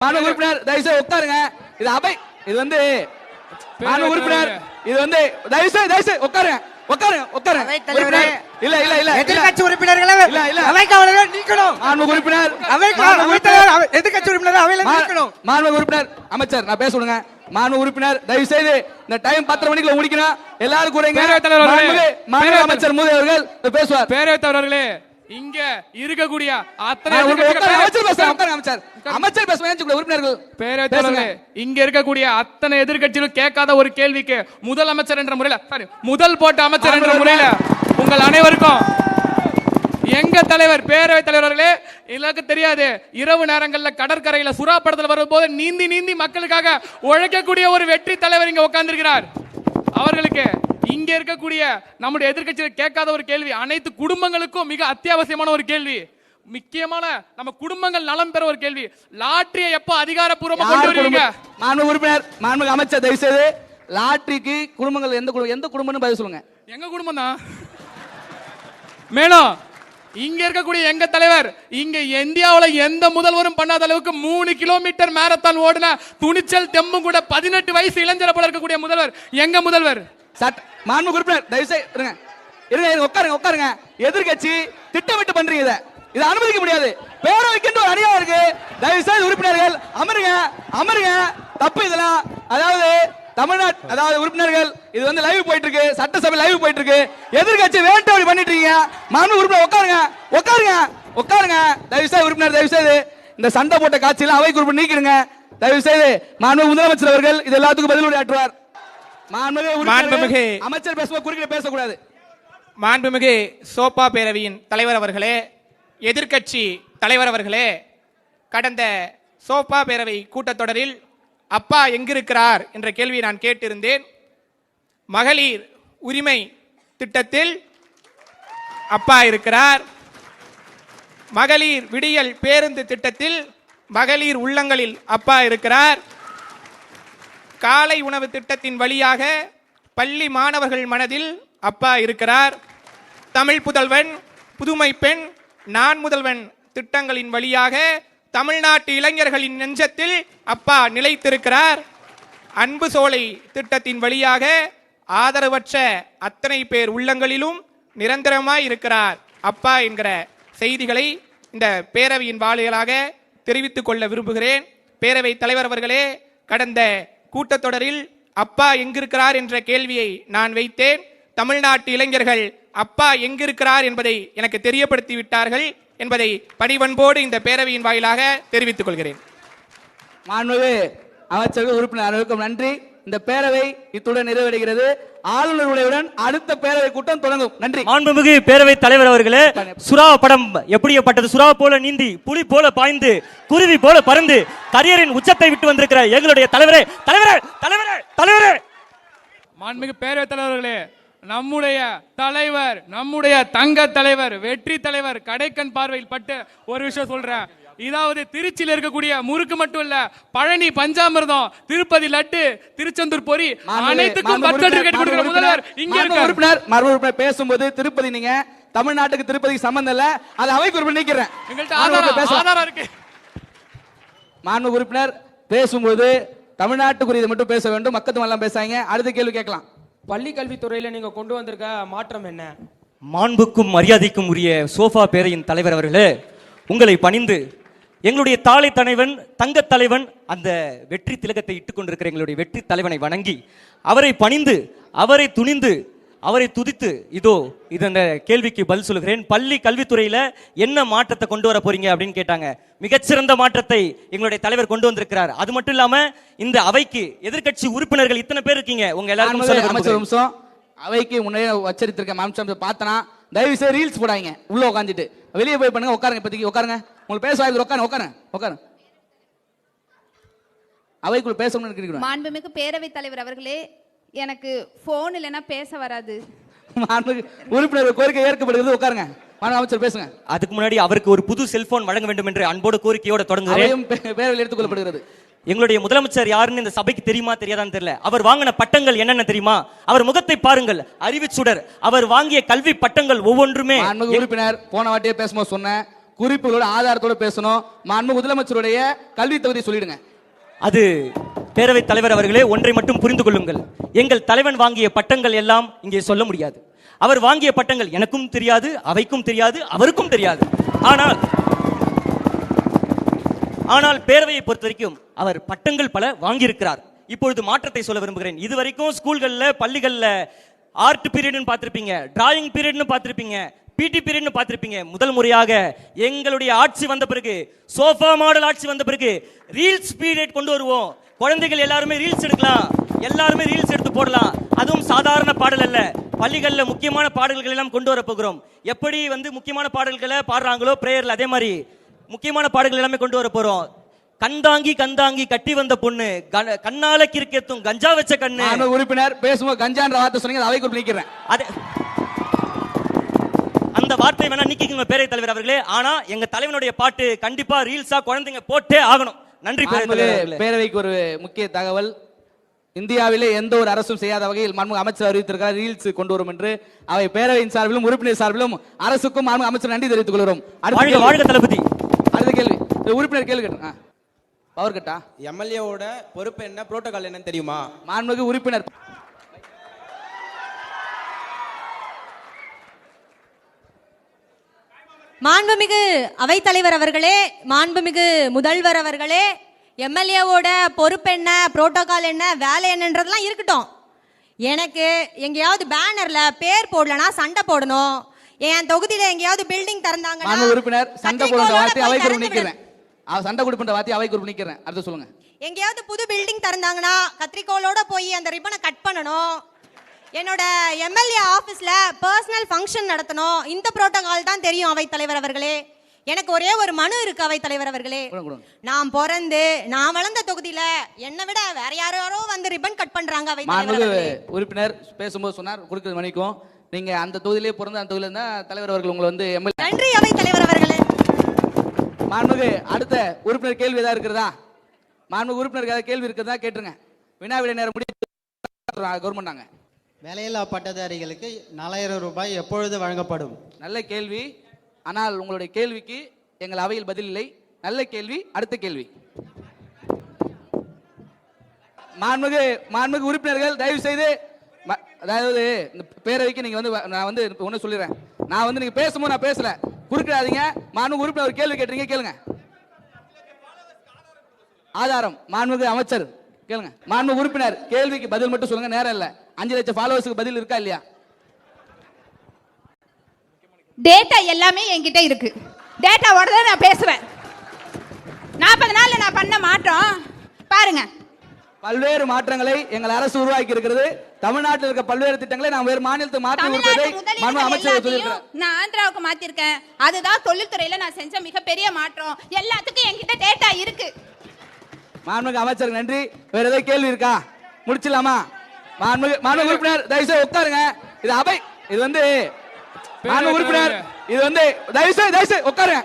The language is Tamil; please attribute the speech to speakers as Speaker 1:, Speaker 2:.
Speaker 1: மாண்பு உறுப்பினர் தயவுசெய்து உட்காருங்க. இது அவை, இது வந்து மாண்பு உறுப்பினர், இது வந்து தயவுசெய்து உட்காருங்க, உட்காருங்க, உட்காருங்க. இல்ல இல்ல இல்ல
Speaker 2: எதிர்க்கட்சி உறுப்பினர்களை
Speaker 1: இல்ல இல்ல
Speaker 2: அவைக்கு அவர்களை நீக்கணும்.
Speaker 1: மாண்பு உறுப்பினர்,
Speaker 2: எதிர்க்கட்சி உறுப்பினர் அவையில நீக்கணும்.
Speaker 1: மாண்பு உறுப்பினர், அமைச்சர் நான் பேச விடுங்க. மாண்பு உறுப்பினர் தயவு செய்து இந்த டைம் 10 மணிக்குள்ள முடிக்கணும். எல்லாரும் கூறீங்க. மாண்பு அமைச்சர் மோடி அவர்கள் பேசுவார்.
Speaker 3: பேரவைத் தலைவர்களே, இங்க இருக்கக்கூடிய அத்தனை
Speaker 1: அமைச்சர் பேசுவாங்க. உறுப்பினர்கள்
Speaker 3: பேரவைத் தலைவர்களே, இங்க இருக்கக்கூடிய அத்தனை எதிர்க்கட்சிகளும் கேட்காத ஒரு கேள்விக்கு முதலமைச்சர் என்ற முறையில, முதல் போட்ட அமைச்சர் என்ற முறையில உங்கள் அனைவருக்கும் எங்க தலைவர் பேரவைத் தலைவர்களே, எனக்கு தெரியாது, இரவு நேரங்கள்ல கடற்கரையில சுறா படத்துல வரும்போது நீந்தி நீந்தி மக்களுக்காக உழைக்கக்கூடிய ஒரு வெற்றி தலைவர் இங்க உட்கார்ந்திருக்கிறார். அவர்களுக்கு இங்க இருக்கக்கூடிய நம்முடைய எதிர்க்கட்சிகள் கேட்காத ஒரு கேள்வி, அனைத்து குடும்பங்களுக்கும் மிக அத்தியாவசியமான ஒரு கேள்வி, முக்கியமான நம்ம குடும்பங்கள் நலம் பெற ஒரு கேள்வி, லாட்டரியை எப்ப அதிகாரப்பூர்வமா கொண்டு வருவீங்க?
Speaker 1: மாண்பு உறுப்பினர், மாண்பு அமைச்சர் தயவு செய்து லாட்டரிக்கு குடும்பங்கள் எந்த குடும்பம்னு பதில் சொல்லுங்க.
Speaker 3: எங்க குடும்பம் தான். மேலும் இங்க இருக்கக்கூடிய எங்க தலைவர், இங்க இந்தியாவில் எந்த முதல்வரும் பண்ணாத அளவுக்கு 3 கிலோமீட்டர் மாரத்தான் ஓடின துணிச்சல் தெம்பும் கூட 18 வயசு இளைஞரை போல இருக்கக்கூடிய முதல்வர் எங்க முதல்வர்.
Speaker 1: மாண்பு உறுப்பினர் தயவு செய்து இருங்க, இருங்க, உட்காருங்க, உட்காருங்க. எதிர்க்கட்சி திட்டமிட்டு பண்றீங்க, இதை அனுமதிக்க முடியாது. பேரவைக்கு ஒரு அநியாயம் இருக்கு. தயவு செய்து உறுப்பினர்கள் அமருங்க, அமருங்க. தப்பு இதெல்லாம். அதாவது தமிழ்நாடு, அதாவது உறுப்பினர்கள், இது வந்து லைவ் போயிட்டு இருக்கு, சட்டசபை லைவ் போயிட்டு இருக்கு. எதிர்க்கட்சி வேண்டாம் பண்ணிட்டு இருக்கீங்க. மாண்பு உறுப்பினர் உட்காருங்க, உட்காருங்க, உட்காருங்க. தயவு செய்து உறுப்பினர் தயவு செய்து இந்த சண்டை போட்ட காட்சியில அவை உறுப்பினர் நீக்கிடுங்க. தயவு செய்து மாண்பு முதலமைச்சர் அவர்கள் இது எல்லாத்துக்கும் பதில் உரையாற்றுவார். மாண்புமிகு அமைச்சர் பேசும்போது குறுக்கிட பேசக்கூடாது.
Speaker 4: மாண்புமிகு சோபா பேரவையின் தலைவர் அவர்களே, எதிர்க்கட்சி தலைவர் அவர்களே, கடந்த சோபா பேரவை கூட்டத்தொடரில் அப்பா எங்கிருக்கிறார் என்ற கேள்வியை நான் கேட்டிருந்தேன். மகளிர் உரிமை திட்டத்தில் அப்பா இருக்கிறார். மகளிர் விடியல் பேருந்து திட்டத்தில் மகளிர் உள்ளங்களில் அப்பா இருக்கிறார். காலை உணவு திட்டத்தின் வழியாக பள்ளி மாணவர்கள் மனதில் அப்பா இருக்கிறார். தமிழ் புதல்வன், புதுமை பெண், நான் முதல்வன் திட்டங்களின் வழியாக தமிழ்நாட்டு இளைஞர்களின் நெஞ்சத்தில் அப்பா நிலைத்திருக்கிறார். அன்பு சோலை திட்டத்தின் வழியாக ஆதரவற்ற அத்தனை பேர் உள்ளங்களிலும் நிரந்தரமாய் இருக்கிறார் அப்பா என்கிற செய்திகளை இந்த பேரவையின் வாயிலாக தெரிவித்துக் கொள்ள விரும்புகிறேன். பேரவை தலைவர் அவர்களே, கடந்த கூட்டத்தொடரில் அப்பா எங்கிருக்கிறார் என்ற கேள்வியை நான் வைத்தேன். தமிழ்நாட்டு இளைஞர்கள் அப்பா எங்கிருக்கிறார் என்பதை எனக்கு தெரியப்படுத்தி விட்டார்கள் என்பதை பணிவன்போடு இந்த பேரவையின் வாயிலாக தெரிவித்துக் கொள்கிறேன்.
Speaker 1: மாண்புமிகு அமைச்சர்கள், உறுப்பினர் அனைவருக்கும் நன்றி. இந்த பேரவை இத்துடன் நிறைவடைகிறது. ஆளுநர் உரையுடன் அடுத்த பேரவை கூட்டம் தொடங்கும். நன்றி.
Speaker 5: மாண்புமிகு பேரவை தலைவர் அவர்களே, சுறா படம் எப்படிப்பட்டது? சுறா போல நீந்தி, புலி போல பாய்ந்து, குருவி போல பறந்து, கரியரின் உச்சத்தை விட்டு வந்திருக்கிற எங்களுடைய தலைவரே, தலைவரே, தலைவரே, தலைவரே.
Speaker 3: மாண்புமிகு பேரவை தலைவர்களே, நம்முடைய தலைவர், நம்முடைய தங்க தலைவர், வெற்றி தலைவர் கடைக்கண் பார்வையில் பட்டு ஒரு விஷயம் சொல்றேன். இதாவது திருச்சியில் இருக்கக்கூடிய முறுக்கு மட்டும் இல்ல, பழனி பஞ்சாமிர்தம், திருப்பதி லட்டு, திருச்செந்தூர் பொரி, அனைத்துக்கும் முதல்வர் இங்க இருக்கார்.
Speaker 1: உறுப்பினர் பேசும்போது திருப்பதி, நீங்க தமிழ்நாட்டுக்கு திருப்பதிக்கு சம்பந்தம் இல்ல, அது அவை உறுப்பினர் நீக்கிறேன்.
Speaker 3: ஆதாரம் இருக்கு.
Speaker 1: மாண்பு உறுப்பினர் பேசும்போது தமிழ்நாட்டுக்குரியது மட்டும் பேச வேண்டும், மக்கத்தும் எல்லாம் பேசாங்க. அடுத்த கேள்வி கேட்கலாம்.
Speaker 6: பள்ளி கல்வித்துறையில நீங்க கொண்டு வந்திருக்க மாற்றம் என்ன?
Speaker 5: மாண்புக்கும் மரியாதைக்கும் உரிய சோஃபா பேரையின் தலைவர் அவர்களே, உங்களை பணிந்து எங்களுடைய தாளை தலைவன், தங்க தலைவன், அந்த வெற்றி திலகத்தை இட்டுக் கொண்டிருக்கிற எங்களுடைய வெற்றி தலைவனை வணங்கி, அவரை பணிந்து, அவரை துணிந்து, அவரை துதித்து, இதோ இந்த கேள்விக்கு பதில் சொல்கிறேன். பள்ளி கல்வித்துறையில என்ன மாற்றத்தை கொண்டு வர போறீங்க அப்படின்னு கேட்டாங்க. மிகச்சிறந்த மாற்றத்தை எங்களுடைய தலைவர் கொண்டு வந்திருக்கிறார். அது மட்டும் இல்லாம இந்த அவைக்கு எதிர்க்கட்சி உறுப்பினர்கள் இத்தனை பேர் இருக்கீங்க, உங்க எல்லாருக்கும்
Speaker 1: அவைக்கு முன்னே வச்சிருக்க மாம்சம் பார்த்தனா தயவு செய்து ரீல்ஸ் போடாங்க, உள்ள உட்காந்துட்டு வெளியே போய் பண்ணுங்க. உட்காருங்க, இப்போதைக்கு உட்காருங்க. உங்களுக்கு பேச வாய்ப்பு உட்காருங்க, உட்காருங்க, உட்காருங்க. அவைக்குள்ள பேசணும்னு.
Speaker 7: மாண்புமிகு பேரவை தலைவர் அவர்களே, எனக்கு போன் இல்லைன்னா பேச வராது.
Speaker 1: உறுப்பினர் கோரிக்கை ஏற்கப்படுகிறது. உட்காருங்க. அமைச்சர் பேசுங்க.
Speaker 5: அதுக்கு முன்னாடி அவருக்கு ஒரு புது செல்போன் வழங்க வேண்டும் என்று அன்போடு கோரிக்கையோட தொடங்குகிறேன்.
Speaker 1: பேரவையில் எடுத்துக் கொள்ளப்படுகிறது.
Speaker 5: எங்களுடைய முதலமைச்சர் யாருன்னு இந்த சபைக்கு தெரியுமா தெரியாதான்னு தெரியல. அவர் வாங்கின பட்டங்கள் என்னென்ன தெரியுமா? அவர் முகத்தை பாருங்கள், அறிவுச்சுடர். அவர் வாங்கிய கல்வி பட்டங்கள் ஒவ்வொன்றுமே.
Speaker 1: உறுப்பினர் போன வாட்டியே பேசும்போது சொன்ன குறிப்புகளோட ஆதாரத்தோட பேசணும். மாண்பு முதலமைச்சருடைய கல்வி தகுதி சொல்லிடுங்க.
Speaker 5: அது பேரவைத் தலைவர் அவர்களே, ஒன்றை மட்டும் புரிந்து கொள்ளுங்கள். எங்கள் தலைவன் வாங்கிய பட்டங்கள் எல்லாம் இங்கே சொல்ல முடியாது. அவர் வாங்கிய பட்டங்கள் எனக்கும் தெரியாது, அவைக்கும் தெரியாது, அவருக்கும் தெரியாது. ஆனால் பேரவையை பொறுத்த வரைக்கும் அவர் பட்டங்கள் பல வாங்கியிருக்கிறார். இப்பொழுது மாற்றத்தை சொல்ல விரும்புகிறேன். இதுவரைக்கும் ஸ்கூல்கள்ல, பள்ளிகள்ல ஆர்ட் பீரியட்னு பார்த்திருப்பீங்க, டிராயிங் பீரியட்னு பார்த்திருப்பீங்க, பிடி பீரியட்னு பார்த்திருப்பீங்க. முதல் முறையாக எங்களுடைய ஆட்சி வந்த பிறகு, சோஃபா மாடல் ஆட்சி வந்த பிறகு ரீல்ஸ் பீரியட் கொண்டு வருவோம். குழந்தைகள் எல்லாருமே ரீல்ஸ் எடுக்கலாம், எல்லாருமே ரீல்ஸ் எடுத்து போடலாம். அதுவும் சாதாரண பாடல் அல்ல, பள்ளிகள்ல முக்கியமான பாடல்கள் எல்லாம் கொண்டு வர போகிறோம். எப்படி முக்கியமான பாடல்களை பாடுறாங்களோ பிரேயர்ல, அதே மாதிரி முக்கியமான பாடல்கள் எல்லாமே கொண்டு வர போறோம். கந்தாங்கி கந்தாங்கி கட்டி வந்த பொண்ணு, கண்ணால கிறுக்கெத்தும் கஞ்சா வச்ச கண்ணு.
Speaker 1: உறுப்பினர் பேசும்போது கஞ்சான்ற வார்த்தை சொன்னீங்க, அவை குறிப்பு நீக்கிறேன்.
Speaker 5: அந்த வார்த்தை வேணா நீக்கிங்க பேரவைத் தலைவர் அவர்களே. ஆனா எங்க தலைவனுடைய பாட்டு கண்டிப்பா ரீல்ஸா குழந்தைங்க போட்டே ஆகணும். நன்றி
Speaker 1: பேரவைக்கு ஒரு முக்கிய தகவல். இந்தியாவிலே எந்த ஒரு அரசும் செய்யாத வகையில் மாண்புமிகு அமைச்சர் அறிவித்திருக்கிறார், ரீல்ஸ் கொண்டு வரும் என்று. அவை பேரவையின் சார்பிலும் உறுப்பினர் சார்பிலும் அரசுக்கும் மாண்புமிகு அமைச்சர் நன்றி தெரிவித்துக் கொள்கிறோம்.
Speaker 5: வாழ்க தளபதி.
Speaker 1: அடுத்த கேள்வி உறுப்பினர் கேள்வி கேட்டு பவர் கட்டா.
Speaker 8: எம்எல்ஏவோட பொறுப்பு என்ன, புரோட்டோகால் என்னன்னு தெரியுமா?
Speaker 1: மாண்புமிகு உறுப்பினர்
Speaker 9: மாண்புமிகு அவைத்தலைவர் அவர்களே, மாண்புமிகு முதல்வர் அவர்களே, எம்எல்ஏவோட பொறுப்பு என்ன, புரோட்டோகால் என்ன, வேலை என்னன்றதெல்லாம் இருக்கட்டும். எனக்கு எங்கேயாவது பேனர்ல பேர் போடலனா சண்டை போடணும். என் தொகுதியில எங்கேயாவது பில்டிங் திறந்தாங்கன்னா
Speaker 1: உறுப்பினர் சண்டை போடுற வார்த்தை அவை குறிப்பு நீக்கிறேன். சண்டை கொடுப்பன்ற வார்த்தை அவை குறிப்பு நீக்கிறேன். அடுத்து சொல்லுங்க.
Speaker 9: எங்கேயாவது புது பில்டிங் திறந்தாங்கன்னா கத்திரிக்கோலோட போய் அந்த ரிப்பனை கட் பண்ணணும். என்னோட எம்எல்ஏ ஆபீஸ்ல பர்சனல் ஃபங்க்ஷன் நடத்தணும். இந்த புரோட்டோகால் தான் தெரியும் அவைத்தலைவர் அவர்களே. எனக்கு ஒரே ஒரு மனு இருக்கு அவைத்தலைவர் அவர்களே. நான் பிறந்து நான் வளர்ந்த தொகுதியில என்னை விட வேற யாரோ வந்து ரிப்பன் கட் பண்றாங்க.
Speaker 1: உறுப்பினர் பேசும்போது சொன்னார் கொடுக்கிறது மணிக்கும். நீங்க அந்த தொகுதியிலே பிறந்த அந்த தொகுதியில இருந்தா தலைவர் அவர்கள் உங்களை வந்து எம்எல்ஏ.
Speaker 9: நன்றி அவைத்தலைவர் அவர்களே.
Speaker 1: மாண்புமிகு அடுத்த உறுப்பினர் கேள்வி ஏதாவது இருக்கிறதா? மாண்புமிகு உறுப்பினர் ஏதாவது கேள்வி இருக்கிறதா கேட்டுருங்க. வினாவிடை நேரம் முடிவு கவர்மெண்ட்.
Speaker 10: வேலையில்லா பட்டதாரிகளுக்கு 4000 ரூபாய் எப்பொழுது வழங்கப்படும்?
Speaker 1: நல்ல கேள்வி. ஆனால் உங்களுடைய கேள்விக்கு எங்கள் அவையில் பதில் இல்லை. நல்ல கேள்வி. அடுத்த கேள்வி. மாண்புமிகு உறுப்பினர்கள் தயவு செய்து, அதாவது இந்த பேரவைக்கு நீங்க நான் ஒண்ணு சொல்லிடுறேன். நான் நீங்க பேசும்போது நான் பேசல, குறுக்கிடாதீங்க. மாண்புமிகு உறுப்பினர் ஒரு கேள்வி கேட்டீங்க, கேளுங்க. ஆதாரம் மாண்புமிகு அமைச்சர் கேளுங்க. மாண்புமிகு உறுப்பினர் கேள்விக்கு பதில் மட்டும் சொல்லுங்க, நேரம் இல்ல. 5 லட்சம் ஃபாலோவர்ஸ்க்கு பதில் இருக்கா இல்லையா?
Speaker 7: டேட்டா எல்லாமே என்கிட்ட இருக்கு. டேட்டாவோட தான் நான் பேசுவேன். 40 நாள்ல நான் பண்ண மாற்றம் பாருங்க.
Speaker 1: பல்வேறு மாற்றங்களை எங்கள் அரசு உருவாக்கி இருக்கிறது. தமிழ்நாட்டில் இருக்க பல்வேறு திட்டங்களை நான் வேறு மாநிலத்துக்கு மாற்றி இருப்பதை மாண்புமிகு அமைச்சர் சொல்லியிருக்கிறார்.
Speaker 7: நான் ஆந்திராவுக்கு மாத்திருக்கேன். அதுதான் தொழில்துறையில நான் செஞ்ச மிகப்பெரிய மாற்றம். எல்லாத்துக்கும் என்கிட்ட டேட்டா இருக்கு.
Speaker 1: மாண்புமிகு அமைச்சருக்கு நன்றி. வேற ஏதாவது கேள்வி இருக்கா? முடிச்சிடலாமா? மாண்புமிகு உறுப்பினர் தயவுசெய்து உட்காருங்க. இது அவை. இது மாண்புமிகு உறுப்பினர் இது தயவுசெய்து உட்காருங்க.